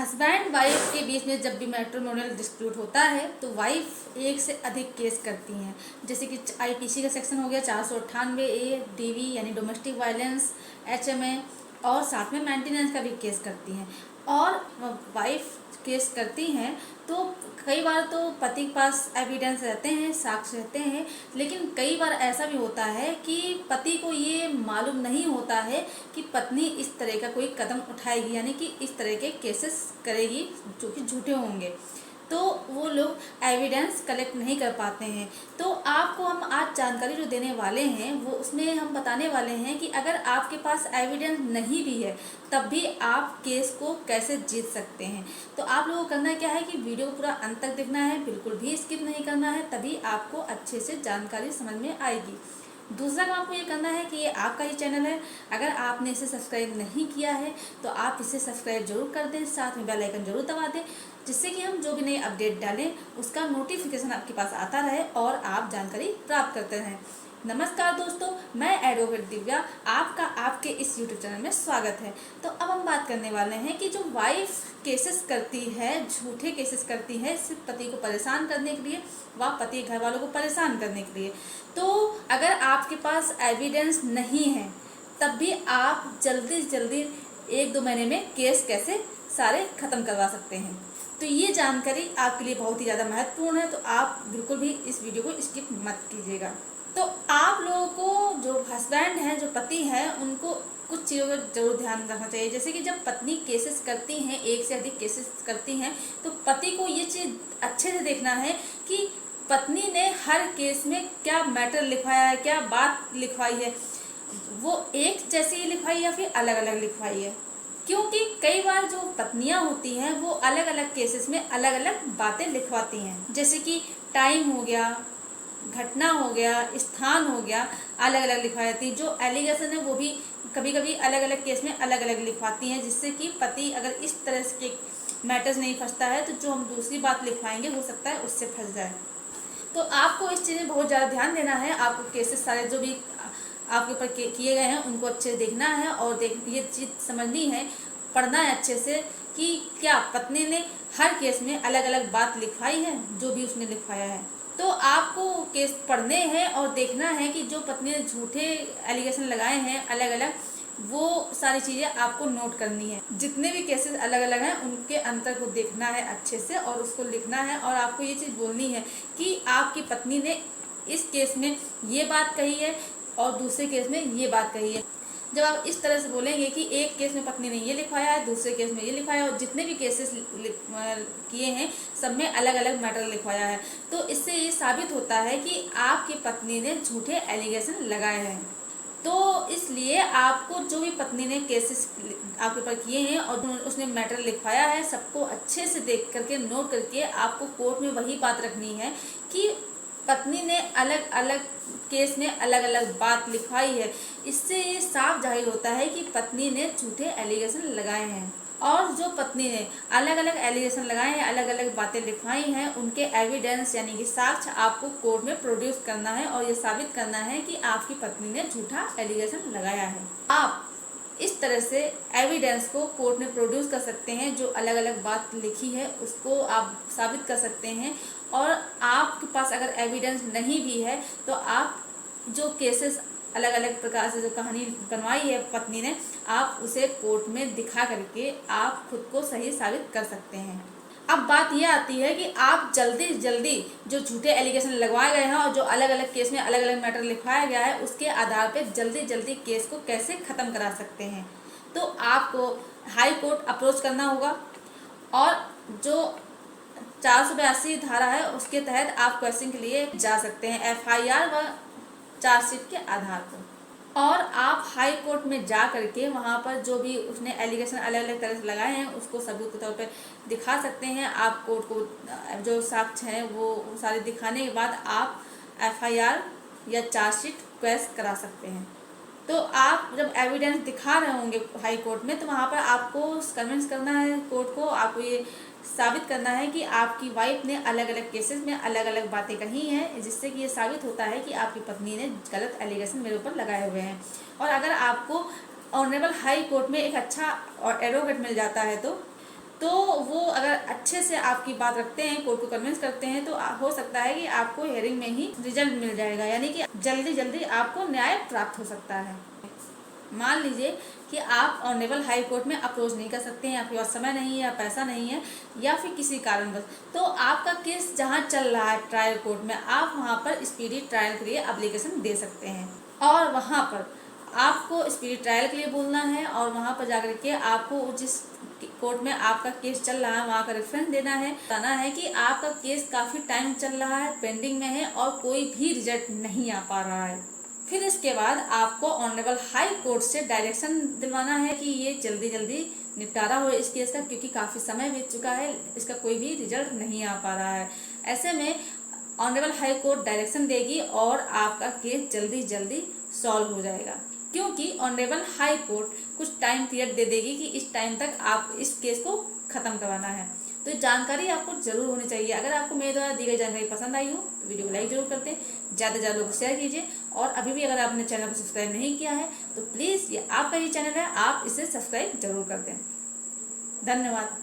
Husband wife के बीच में जब भी मैट्रिमोनियल डिस्प्यूट होता है तो वाइफ एक से अधिक केस करती हैं। जैसे कि आईपीसी का सेक्शन हो गया 498A डीवी यानी डोमेस्टिक वायलेंस, एचएमए और साथ में मेंटेनेंस का भी केस करती हैं। और वाइफ केस करती हैं तो कई बार तो पति के पास एविडेंस रहते हैं, साक्ष्य रहते हैं, लेकिन कई बार ऐसा भी होता है कि पति को ये मालूम नहीं होता है कि पत्नी इस तरह का कोई कदम उठाएगी, यानी कि इस तरह के केसेस करेगी जो कि झूठे होंगे, तो वो लोग एविडेंस कलेक्ट नहीं कर पाते हैं। तो आपको हम आज जानकारी जो देने वाले हैं वो उसमें हम बताने वाले हैं कि अगर आपके पास एविडेंस नहीं भी है तब भी आप केस को कैसे जीत सकते हैं। तो आप लोगों को करना क्या है कि वीडियो को पूरा अंत तक देखना है, बिल्कुल भी स्किप नहीं करना है, तभी आपको अच्छे से जानकारी समझ में आएगी। दूसरा काम आपको ये करना है कि ये आपका ही चैनल है, अगर आपने इसे सब्सक्राइब नहीं किया है तो आप इसे सब्सक्राइब जरूर कर दें, साथ में बेल आइकन जरूर दबा दें, जिससे कि हम जो भी नए अपडेट डालें उसका नोटिफिकेशन आपके पास आता रहे और आप जानकारी प्राप्त करते रहें। नमस्कार दोस्तों, मैं एडवोकेट दिव्या, आपका आपके इस यूट्यूब चैनल में स्वागत है। तो अब हम बात करने वाले हैं कि जो वाइफ केसेस करती है, झूठे केसेस करती है सिर्फ पति को परेशान करने के लिए व पति घर वालों को परेशान करने के लिए, तो अगर आपके पास एविडेंस नहीं है तब भी आप जल्दी से जल्दी 1-2 महीने में केस कैसे सारे ख़त्म करवा सकते हैं। तो ये जानकारी आपके लिए बहुत ही ज़्यादा महत्वपूर्ण है, तो आप बिल्कुल भी इस वीडियो को स्किप मत कीजिएगा। तो आप लोगों को जो हस्बैंड हैं, जो पति हैं, उनको कुछ चीज़ों का जरूर ध्यान रखना चाहिए। जैसे कि जब पत्नी केसेस करती हैं, एक से अधिक केसेस करती हैं, तो पति को ये चीज़ अच्छे से देखना है कि पत्नी ने हर केस में क्या मैटर लिखवाया है, क्या बात लिखवाई है, वो एक जैसी ही लिखवाई या फिर अलग अलग लिखवाई है। क्योंकि कई बार जो पत्नियां होती हैं वो अलग अलग केसेस में अलग अलग बातें लिखवाती हैं, जैसे कि टाइम हो गया, घटना हो गया, स्थान हो गया, अलग अलग लिखवाई जाती है। जो एलिगेशन है वो भी कभी कभी अलग अलग केस में अलग अलग लिखवाती हैं, जिससे कि पति अगर इस तरह के मैटर्स नहीं फंसता है तो जो हम दूसरी बात लिखवाएंगे हो सकता है उससे फंस जाए। तो आपको इस चीज़ में बहुत ज़्यादा ध्यान देना है। आपको केसेस सारे जो भी आपके ऊपर किए गए हैं उनको अच्छे से देखना है और ये चीज़ समझनी है, पढ़ना है अच्छे से कि क्या पत्नी ने हर केस में अलग अलग बात लिखवाई है, जो भी उसने लिखवाया है। तो आपको केस पढ़ने हैं और देखना है कि जो पत्नी ने झूठे एलिगेशन लगाए हैं अलग अलग, वो सारी चीज़ें आपको नोट करनी है। जितने भी केसेस अलग अलग हैं उनके अंतर को देखना है अच्छे से और उसको लिखना है, और आपको ये चीज़ बोलनी है कि आपकी पत्नी ने इस केस में ये बात कही है और दूसरे केस में ये बात कही है। जब आप इस तरह से बोलेंगे कि एक केस में पत्नी ने ये लिखवाया है, दूसरे केस में ये लिखवाया है, और जितने भी केसेस किए हैं सब में अलग अलग मैटर लिखवाया है, तो इससे ये साबित होता है कि आपकी पत्नी ने झूठे एलिगेशन लगाए हैं। तो इसलिए आपको जो भी पत्नी ने केसेस आपके ऊपर किए हैं और उसने मैटर लिखवाया है, सबको अच्छे से देख करके नोट करके आपको कोर्ट में वही बात रखनी है कि पत्नी ने अलग अलग केस में अलग अलग बात लिखवाई है। इससे ये साफ जाहिर होता है कि पत्नी ने झूठे एलिगेशन लगाए हैं, और जो पत्नी ने अलग अलग एलिगेशन लगाए हैं, अलग अलग बातें लिखवाई हैं, उनके एविडेंस यानी कि साक्ष्य आपको कोर्ट में प्रोड्यूस करना है और ये साबित करना है कि आपकी पत्नी ने झूठा एलिगेशन लगाया है। आप इस तरह से एविडेंस को कोर्ट में प्रोड्यूस कर सकते हैं, जो अलग अलग बात लिखी है उसको आप साबित कर सकते हैं। और आपके पास अगर एविडेंस नहीं भी है तो आप जो केसेस अलग अलग प्रकार से जो कहानी बनवाई है पत्नी ने, आप उसे कोर्ट में दिखा करके आप खुद को सही साबित कर सकते हैं। अब बात यह आती है कि आप जल्दी जल्दी जो झूठे एलिगेशन लगवाए गए हैं और जो अलग अलग केस में अलग अलग मैटर लिखवाया गया है उसके आधार पर जल्दी जल्दी केस को कैसे ख़त्म करा सकते हैं। तो आपको हाई कोर्ट अप्रोच करना होगा, और जो 482 धारा है उसके तहत आप क्वेश्चन के लिए जा सकते हैं FIR व चार्जशीट के आधार पर। और आप हाई कोर्ट में जा करके वहाँ पर जो भी उसने एलिगेशन अलग अलग तरह से लगाए हैं उसको सबूत के तौर पर दिखा सकते हैं। आप कोर्ट को जो साक्ष्य हैं वो सारे दिखाने के बाद आप FIR या चार्जशीट पेश करा सकते हैं। तो आप जब एविडेंस दिखा रहे होंगे हाई कोर्ट में तो वहाँ पर आपको कन्विंस करना है कोर्ट को, आपको ये साबित करना है कि आपकी वाइफ ने अलग अलग केसेस में अलग अलग बातें कही हैं, जिससे कि ये साबित होता है कि आपकी पत्नी ने गलत एलिगेशन मेरे ऊपर लगाए हुए हैं। और अगर आपको ऑनरेबल हाई कोर्ट में एक अच्छा एडवोकेट मिल जाता है तो वो अगर अच्छे से आपकी बात रखते हैं, कोर्ट को कन्विंस करते हैं, तो हो सकता है कि आपको हियरिंग में ही रिजल्ट मिल जाएगा, यानी कि जल्दी आपको न्याय प्राप्त हो सकता है। मान लीजिए कि आप ऑनरेबल हाई कोर्ट में अप्रोच नहीं कर सकते हैं, आपके पास समय नहीं है या पैसा नहीं है या फिर किसी कारणवश, तो आपका केस जहां चल रहा है ट्रायल कोर्ट में, आप वहां पर स्पीडी ट्रायल के लिए एप्लीकेशन दे सकते हैं। और वहां पर आपको स्पीडी ट्रायल के लिए बोलना है और वहां पर जाकर के आपको जिस कोर्ट में आपका केस चल रहा है वहाँ का रेफरेंस देना है, बताना है कि आपका केस काफ़ी टाइम चल रहा है, पेंडिंग में है और कोई भी रिजल्ट नहीं आ पा रहा है। फिर इसके बाद आपको ऑनरेबल हाई कोर्ट से डायरेक्शन दिलवाना है कि ये जल्दी निपटारा हो इस केस का, क्योंकि काफ़ी समय बीत चुका है, इसका कोई भी रिजल्ट नहीं आ पा रहा है। ऐसे में ऑनरेबल हाई कोर्ट डायरेक्शन देगी और आपका केस जल्दी सॉल्व हो जाएगा, क्योंकि ऑनरेबल हाई कोर्ट कुछ टाइम पीरियड दे देगी कि इस टाइम तक आप इस केस को खत्म करवाना है। तो ये जानकारी आपको जरूर होनी चाहिए। अगर आपको मेरे द्वारा दी गई जानकारी पसंद आई हो तो वीडियो को लाइक जरूर करते हैं, ज़्यादा से ज़्यादा लोग शेयर कीजिए, और अभी भी अगर आपने चैनल को सब्सक्राइब नहीं किया है तो प्लीज़, ये आपका ही चैनल है, आप इसे सब्सक्राइब जरूर कर दें। धन्यवाद।